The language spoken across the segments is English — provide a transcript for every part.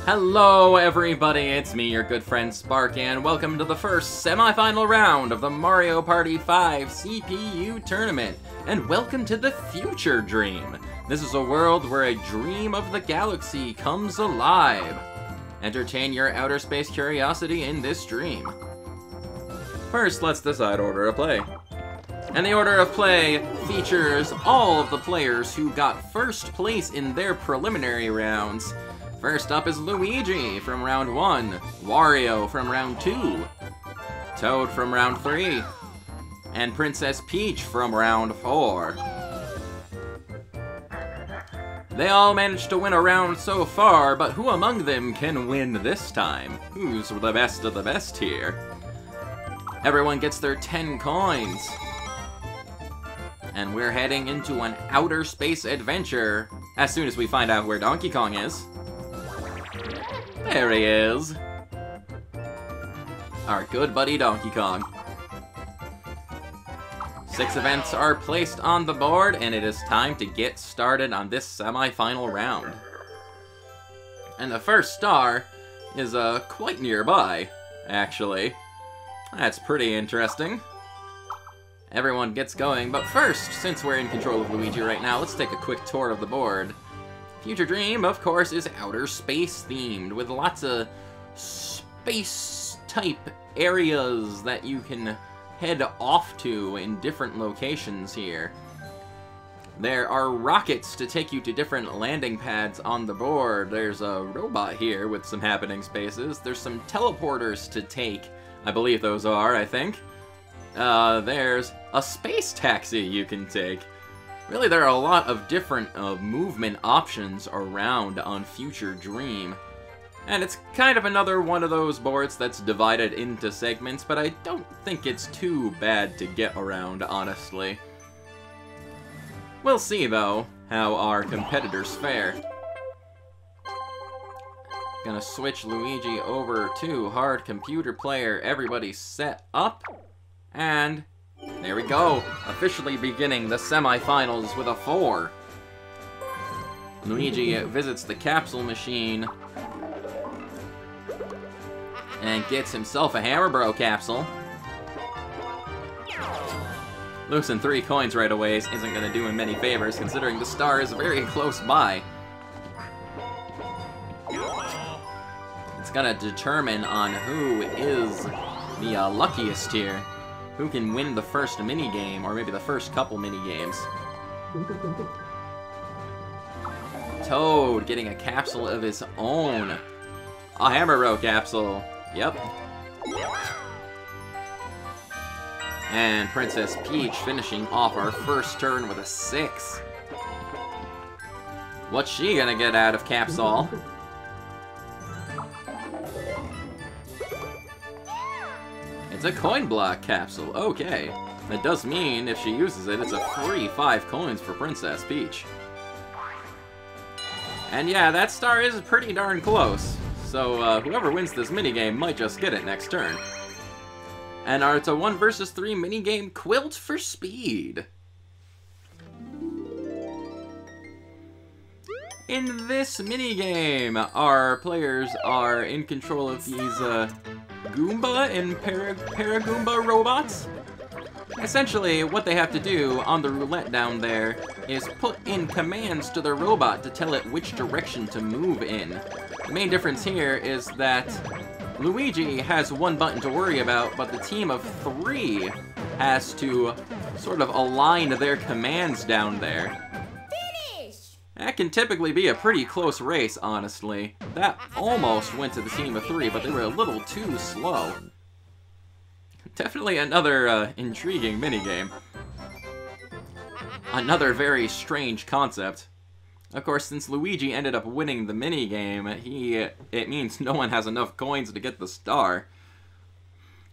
Hello everybody, it's me, your good friend Sparky, and welcome to the first semi-final round of the Mario Party 5 CPU tournament. And welcome to the Future Dream. This is a world where a dream of the galaxy comes alive. Entertain your outer space curiosity in this dream. First, let's decide order of play. And the order of play features all of the players who got first place in their preliminary rounds. First up is Luigi from round 1, Wario from round 2, Toad from round 3, and Princess Peach from round 4. They all managed to win a round so far, but who among them can win this time? Who's the best of the best here? Everyone gets their 10 coins. And we're heading into an outer space adventure as soon as we find out where Donkey Kong is. There he is. Our good buddy Donkey Kong. 6 events are placed on the board, and it is time to get started on this semi-final round. And the first star is quite nearby, actually. That's pretty interesting. Everyone gets going, but first, since we're in control of Luigi right now, let's take a quick tour of the board. Future Dream, of course, is outer space themed, with lots of space-type areas that you can head off to in different locations here. There are rockets to take you to different landing pads on the board. There's a robot here with some happening spaces. There's some teleporters to take. I believe those are, I think. There's a space taxi you can take. Really, there are a lot of different movement options around on Future Dream. And it's kind of another one of those boards that's divided into segments, but I don't think it's too bad to get around, honestly. We'll see, though, how our competitors fare. Gonna switch Luigi over to hard computer player. Everybody's set up. And there we go, officially beginning the semi-finals with a 4. Luigi visits the capsule machine and gets himself a Hammer Bro capsule. Losing 3 coins right away isn't going to do him many favors, considering the star is very close by. It's going to determine on who is the luckiest here. Who can win the first minigame, or maybe the first couple minigames. Toad getting a capsule of his own. A Hammer Bro capsule. Yep. And Princess Peach finishing off our first turn with a 6. What's she gonna get out of Capsule? It's a coin block capsule, okay. That does mean, if she uses it, it's a free 5 coins for Princess Peach. And yeah, that star is pretty darn close. So whoever wins this minigame might just get it next turn. And it's a 1 versus 3 minigame, Quilt for Speed. In this minigame, our players are in control of these Goomba and Paragoomba robots. Essentially, what they have to do on the roulette down there is put in commands to the robot to tell it which direction to move in. The main difference here is that Luigi has 1 button to worry about, but the team of 3 has to sort of align their commands down there. That can typically be a pretty close race, honestly. That almost went to the team of 3, but they were a little too slow. Definitely another intriguing minigame. Another very strange concept. Of course, since Luigi ended up winning the minigame, it means no one has enough coins to get the star.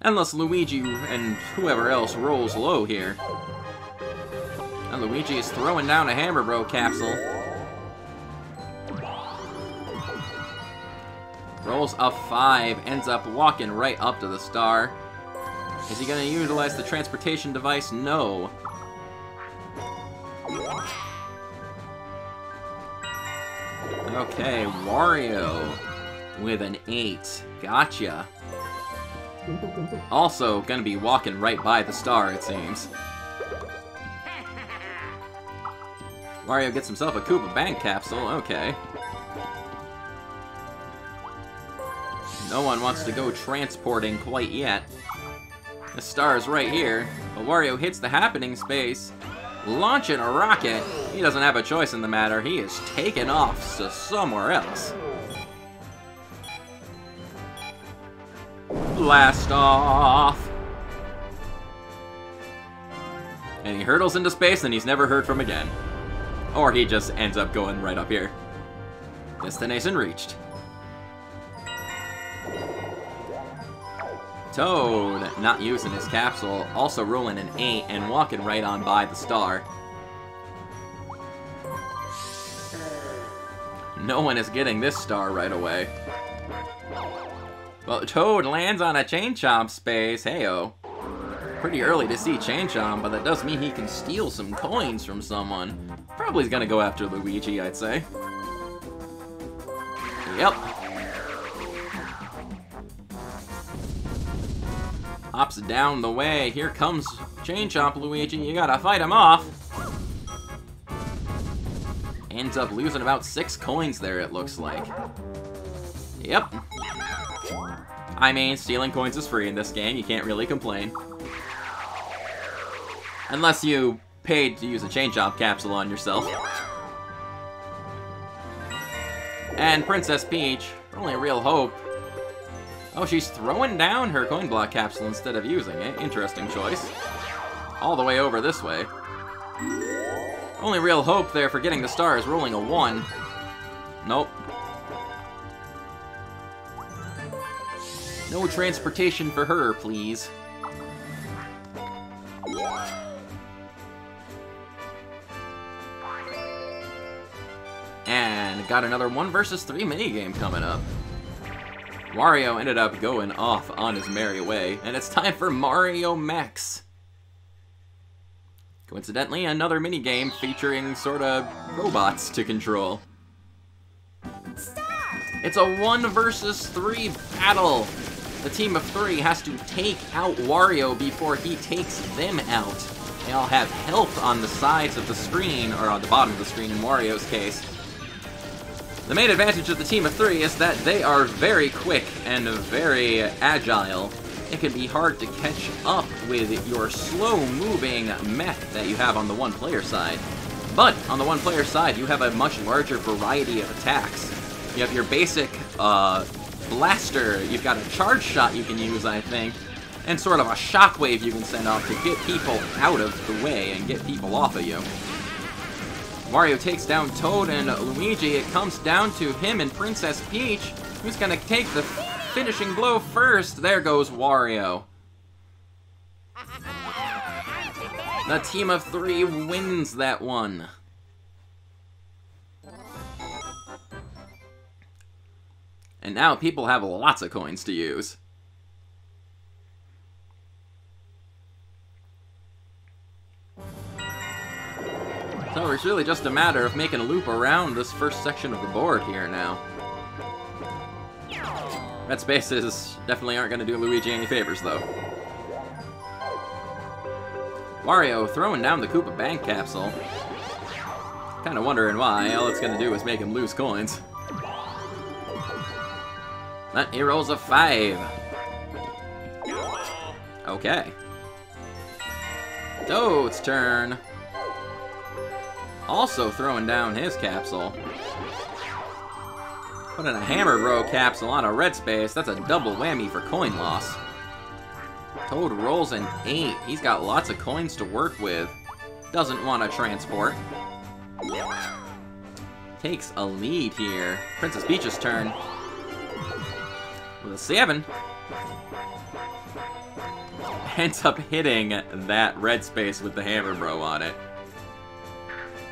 Unless Luigi and whoever else rolls low here. And Luigi is throwing down a Hammer Bro capsule. Rolls a 5, ends up walking right up to the star. Is he going to utilize the transportation device? No. Okay, Wario with an 8. Gotcha. Also, gonna be walking right by the star, it seems. Wario gets himself a Koopa Bank capsule, okay. No one wants to go transporting quite yet. The star is right here, but Wario hits the happening space, launching a rocket. He doesn't have a choice in the matter, he is taken off to somewhere else. Blast off! And he hurtles into space and he's never heard from again. Or he just ends up going right up here. Destination reached. Toad, not using his capsule, also rolling an 8 and walking right on by the star. No one is getting this star right away. Well, Toad lands on a Chain Chomp space, heyo. Pretty early to see Chain Chomp, but that does mean he can steal some coins from someone. Probably is gonna go after Luigi, I'd say. Yep. Hops down the way. Here comes Chain Chomp, Luigi. You gotta fight him off. Ends up losing about 6 coins there, it looks like. Yep. I mean, stealing coins is free in this game. You can't really complain. Unless you paid to use a Chain Chomp capsule on yourself. And Princess Peach, her only real hope. Oh, she's throwing down her coin block capsule instead of using it. Interesting choice. All the way over this way. Only real hope there for getting the star is rolling a 1. Nope. No transportation for her, please. And got another 1 versus 3 minigame coming up. Wario ended up going off on his merry way, and it's time for Mario Mechs. Coincidentally, another minigame featuring sorta robots to control. It's a 1 versus 3 battle. The team of 3 has to take out Wario before he takes them out. They all have help on the sides of the screen, or on the bottom of the screen in Wario's case. The main advantage of the team of 3 is that they are very quick and very agile. It can be hard to catch up with your slow-moving mech that you have on the one-player side. But on the one-player side, you have a much larger variety of attacks. You have your basic blaster, you've got a charge shot you can use, I think, and sort of a shockwave you can send off to get people out of the way and get people off of you. Wario takes down Toad and Luigi. It comes down to him and Princess Peach. Who's gonna take the finishing blow first? There goes Wario. The team of 3 wins that one. And now people have lots of coins to use. So it's really just a matter of making a loop around this first section of the board here now. Red spaces definitely aren't going to do Luigi any favors, though. Wario throwing down the Koopa Bank capsule. Kind of wondering why. All it's going to do is make him lose coins. But he rolls a 5. Okay. Toad's turn. Also throwing down his capsule. Putting a Hammer Bro capsule on a red space, that's a double whammy for coin loss. Toad rolls an 8. He's got lots of coins to work with. Doesn't want to transport. Takes a lead here. Princess Peach's turn. With a 7. Ends up hitting that red space with the Hammer Bro on it.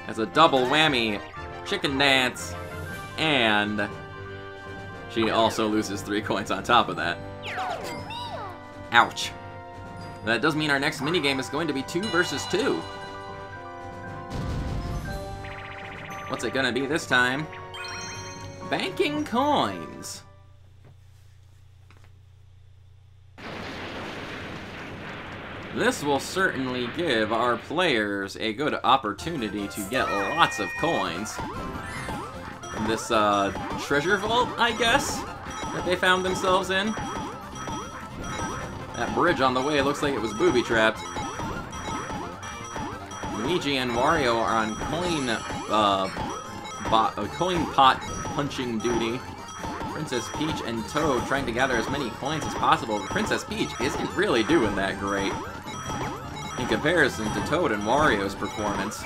As a double whammy, chicken dance, and she also loses 3 coins on top of that. Ouch. That does mean our next minigame is going to be 2 versus 2. What's it gonna be this time? Banking coins. This will certainly give our players a good opportunity to get lots of coins. From this treasure vault, I guess, that they found themselves in. That bridge on the way looks like it was booby-trapped. Luigi and Wario are on coin pot punching duty. Princess Peach and Toad trying to gather as many coins as possible, but Princess Peach isn't really doing that great in comparison to Toad and Wario's performance.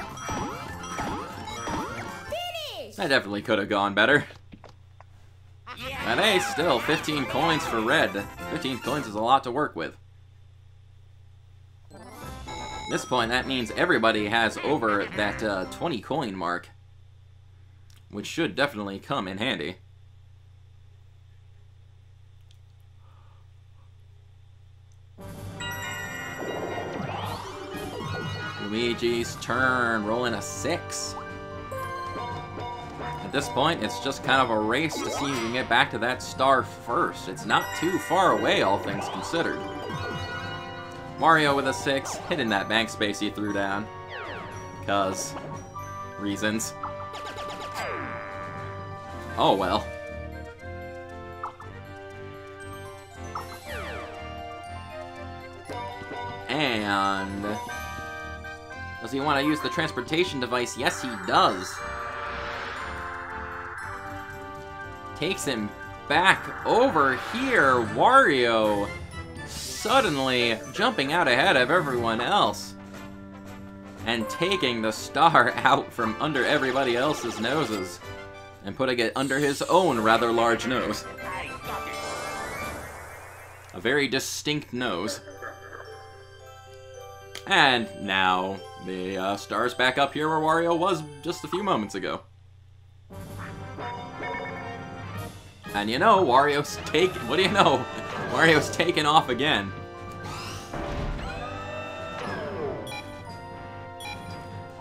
That definitely could have gone better. But hey, still, 15 coins for red. 15 coins is a lot to work with. At this point, that means everybody has over that 20 coin mark, which should definitely come in handy. Luigi's turn, rolling a 6. At this point, it's just kind of a race to see who can get back to that star first. It's not too far away, all things considered. Mario with a 6, hitting that bank space he threw down. Because reasons. Oh well. And does he want to use the transportation device? Yes, he does. Takes him back over here. Wario suddenly jumping out ahead of everyone else and taking the star out from under everybody else's noses and putting it under his own rather large nose. A very distinct nose. And now the star's back up here where Wario was just a few moments ago. And you know, Wario's what do you know? Wario's taken off again.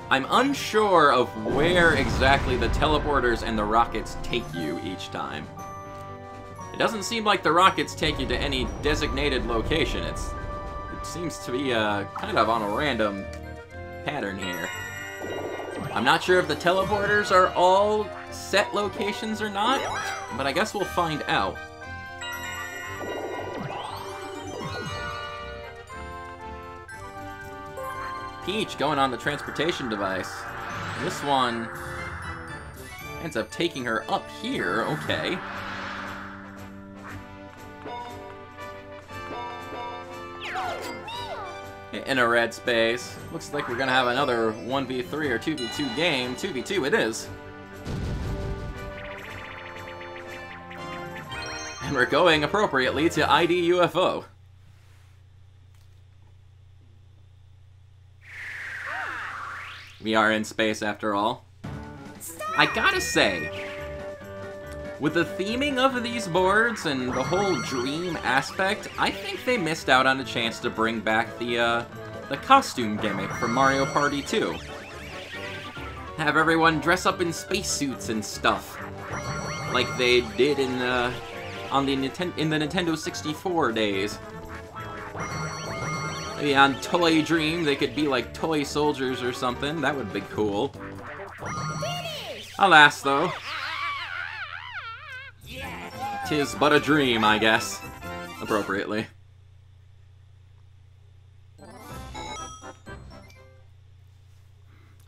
I'm unsure of where exactly the teleporters and the rockets take you each time. It doesn't seem like the rockets take you to any designated location. It seems to be kind of on a random pattern here. I'm not sure if the teleporters are all set locations or not, but I guess we'll find out. Peach going on the transportation device. This one ends up taking her up here, okay. In a red space. Looks like we're gonna have another 1v3 or 2v2 game. 2v2 it is. And we're going appropriately to ID UFO. We are in space after all. I gotta say, with the theming of these boards and the whole dream aspect, I think they missed out on a chance to bring back the costume gimmick from Mario Party 2. Have everyone dress up in spacesuits and stuff, like they did in the Nintendo 64 days. Maybe on Toy Dream they could be like toy soldiers or something. That would be cool. Alas, though, 'tis but a dream, I guess. Appropriately.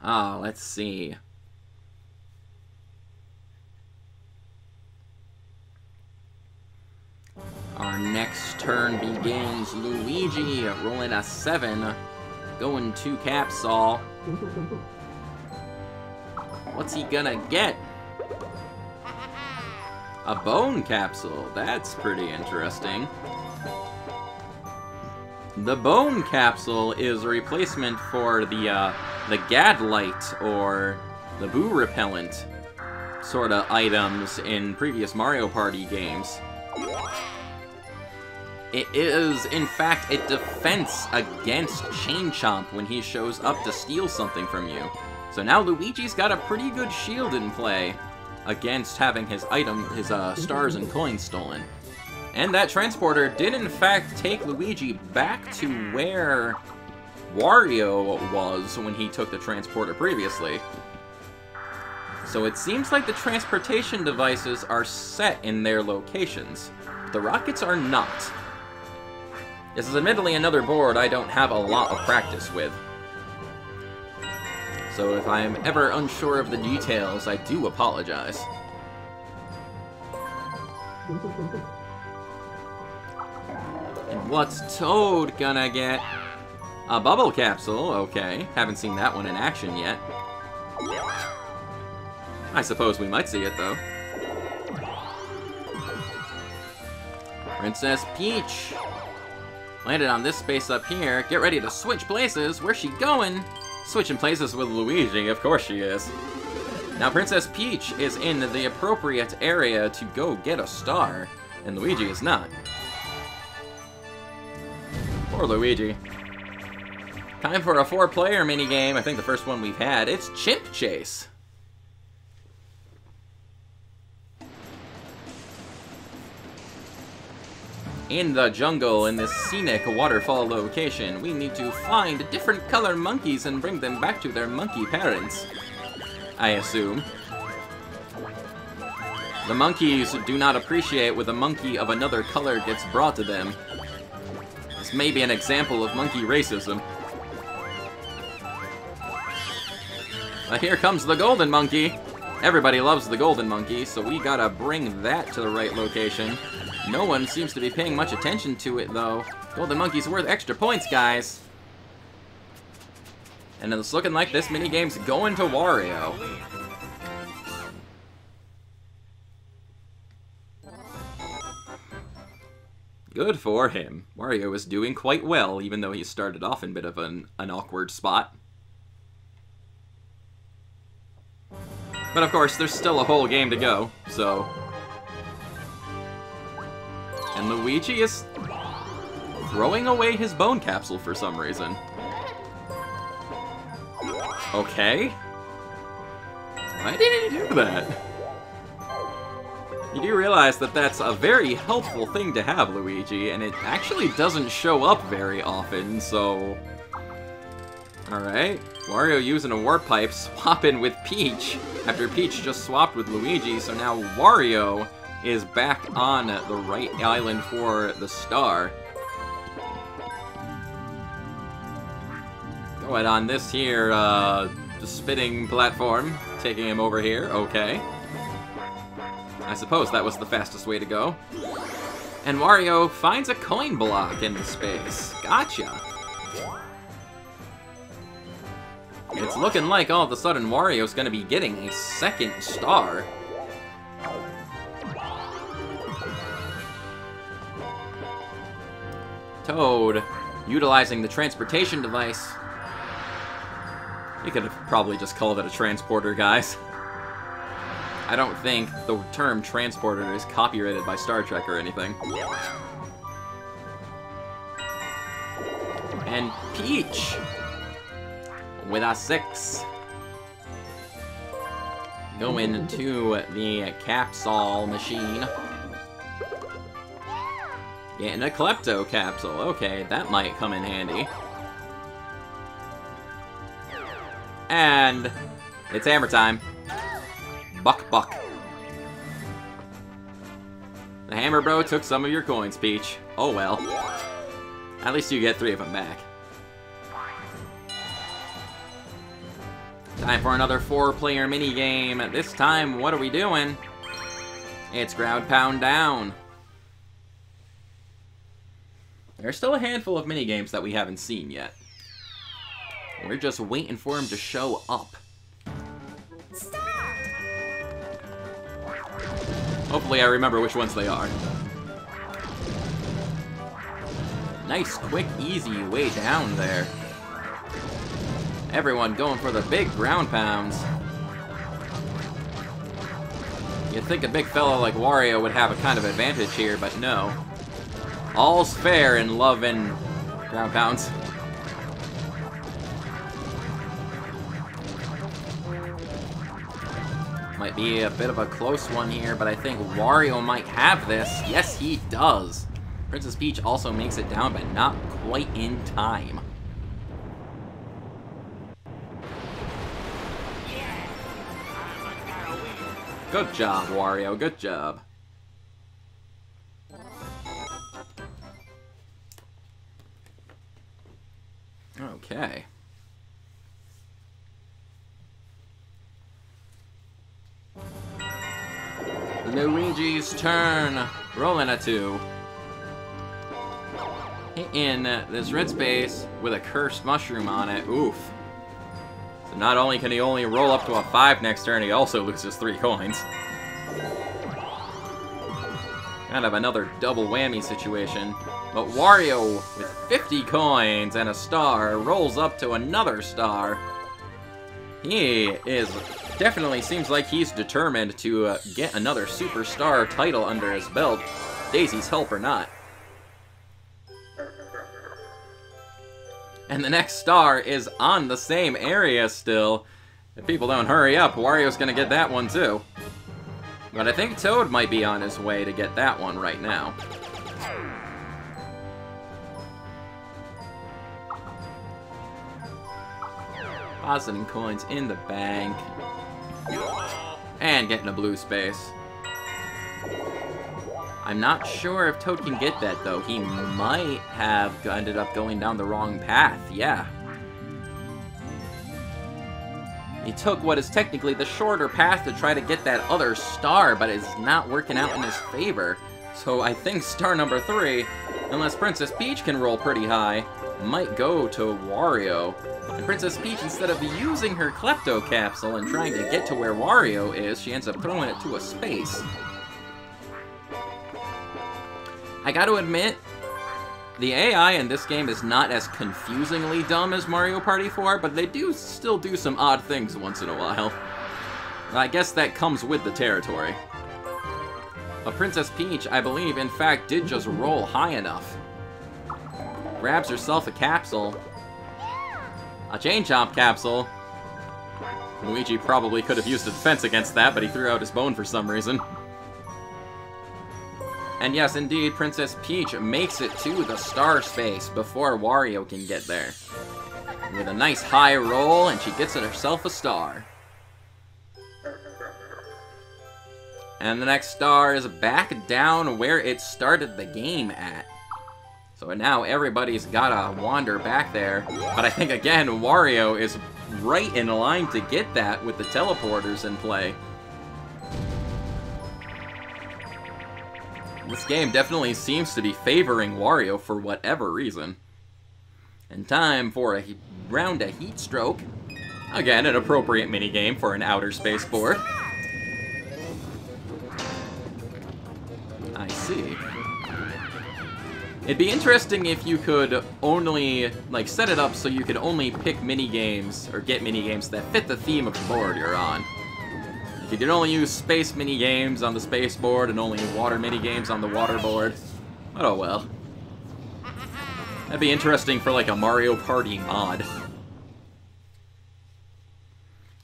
Ah, let's see. Our next turn begins. Luigi rolling a 7, going to Capsule. What's he gonna get? A bone capsule. That's pretty interesting. The bone capsule is a replacement for the Gadlight or the Boo Repellent sort of items in previous Mario Party games. It is, in fact, a defense against Chain Chomp when he shows up to steal something from you. So now Luigi's got a pretty good shield in play against having his stars and coins stolen. And that transporter did in fact take Luigi back to where Wario was when he took the transporter previously. So it seems like the transportation devices are set in their locations. The rockets are not. This is admittedly another board I don't have a lot of practice with. So if I'm ever unsure of the details, I do apologize. And what's Toad gonna get? A bubble capsule, okay. Haven't seen that one in action yet. I suppose we might see it, though. Princess Peach! Landed on this space up here. Get ready to switch places. Where's she going? Switching places with Luigi, of course she is. Now, Princess Peach is in the appropriate area to go get a star, and Luigi is not. Poor Luigi. Time for a 4-player minigame. I think the first one we've had. It's Chimp Chase. In the jungle, in this scenic waterfall location, we need to find different color monkeys and bring them back to their monkey parents. I assume. The monkeys do not appreciate when a monkey of another color gets brought to them. This may be an example of monkey racism. But here comes the golden monkey. Everybody loves the golden monkey, so we gotta bring that to the right location. No one seems to be paying much attention to it, though. Golden monkey's worth extra points, guys. And it's looking like this minigame's going to Wario. Good for him. Wario is doing quite well, even though he started off in a bit of an awkward spot. But of course, there's still a whole game to go, so... And Luigi is throwing away his bone capsule for some reason. Okay. Why did he do that? You do realize that that's a very helpful thing to have, Luigi, and it actually doesn't show up very often, so... Alright. Wario using a warp pipe, swapping with Peach, after Peach just swapped with Luigi, so now Wario is back on the right island for the star. Go ahead on this here, spinning platform, taking him over here, okay. I suppose that was the fastest way to go. And Wario finds a coin block in space. Gotcha. It's looking like all of a sudden Wario's gonna be getting a second star. Toad, utilizing the transportation device. You could have probably just called it a transporter, guys. I don't think the term transporter is copyrighted by Star Trek or anything. And Peach, with a 6. Going to the capsule machine. Getting a Klepto capsule. Okay, that might come in handy. And it's hammer time. Buck, buck. The Hammer Bro took some of your coins, Peach. Oh well. At least you get 3 of them back. Time for another 4-player minigame. This time, what are we doing? It's Ground Pound Down. There's still a handful of minigames that we haven't seen yet. We're just waiting for them to show up. Stop! Hopefully I remember which ones they are. Nice, quick, easy way down there. Everyone going for the big ground pounds. You'd think a big fella like Wario would have a kind of advantage here, but no. All's fair in love and ground pounds. Might be a bit of a close one here, but I think Wario might have this. Yes, he does. Princess Peach also makes it down, but not quite in time. Good job, Wario. Good job. Okay. Luigi's turn. Rolling a 2. Hitting this red space with a cursed mushroom on it. Oof. So not only can he only roll up to a 5 next turn, he also loses 3 coins. Kind of another double whammy situation. But Wario, with 50 coins and a star, rolls up to another star. He is definitely seems like he's determined to get another superstar title under his belt, Daisy's help or not. And the next star is on the same area still. If people don't hurry up, Wario's gonna get that one too. But I think Toad might be on his way to get that one right now. 1,000 coins in the bank. And getting a blue space. I'm not sure if Toad can get that, though. He might have ended up going down the wrong path, yeah. He took what is technically the shorter path to try to get that other star, but it's not working out in his favor. So I think star number 3, unless Princess Peach can roll pretty high, might go to Wario. And Princess Peach, instead of using her Klepto Capsule and trying to get to where Wario is, she ends up throwing it to a space. I gotta admit, the AI in this game is not as confusingly dumb as Mario Party 4, but they do still do some odd things once in a while. I guess that comes with the territory. But Princess Peach, I believe, in fact, did just roll high enough. Grabs herself a capsule. A Chain Chomp capsule. Luigi probably could have used a defense against that, but he threw out his bone for some reason. And yes, indeed, Princess Peach makes it to the star space before Wario can get there. With a nice high roll, and she gets herself a star. And the next star is back down where it started the game at. So now everybody's gotta wander back there. But I think, again, Wario is right in line to get that with the teleporters in play. This game definitely seems to be favoring Wario for whatever reason. And time for a round of Heat Stroke. Again, an appropriate minigame for an outer space board. I see. It'd be interesting if you could only, like, set it up so you could only pick minigames, or get minigames that fit the theme of the board you're on. If you could only use space minigames on the space board and only water minigames on the water board. But oh well. That'd be interesting for like a Mario Party mod.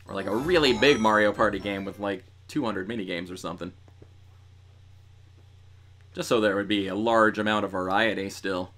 Or like a really big Mario Party game with like 200 minigames or something. Just so there would be a large amount of variety still.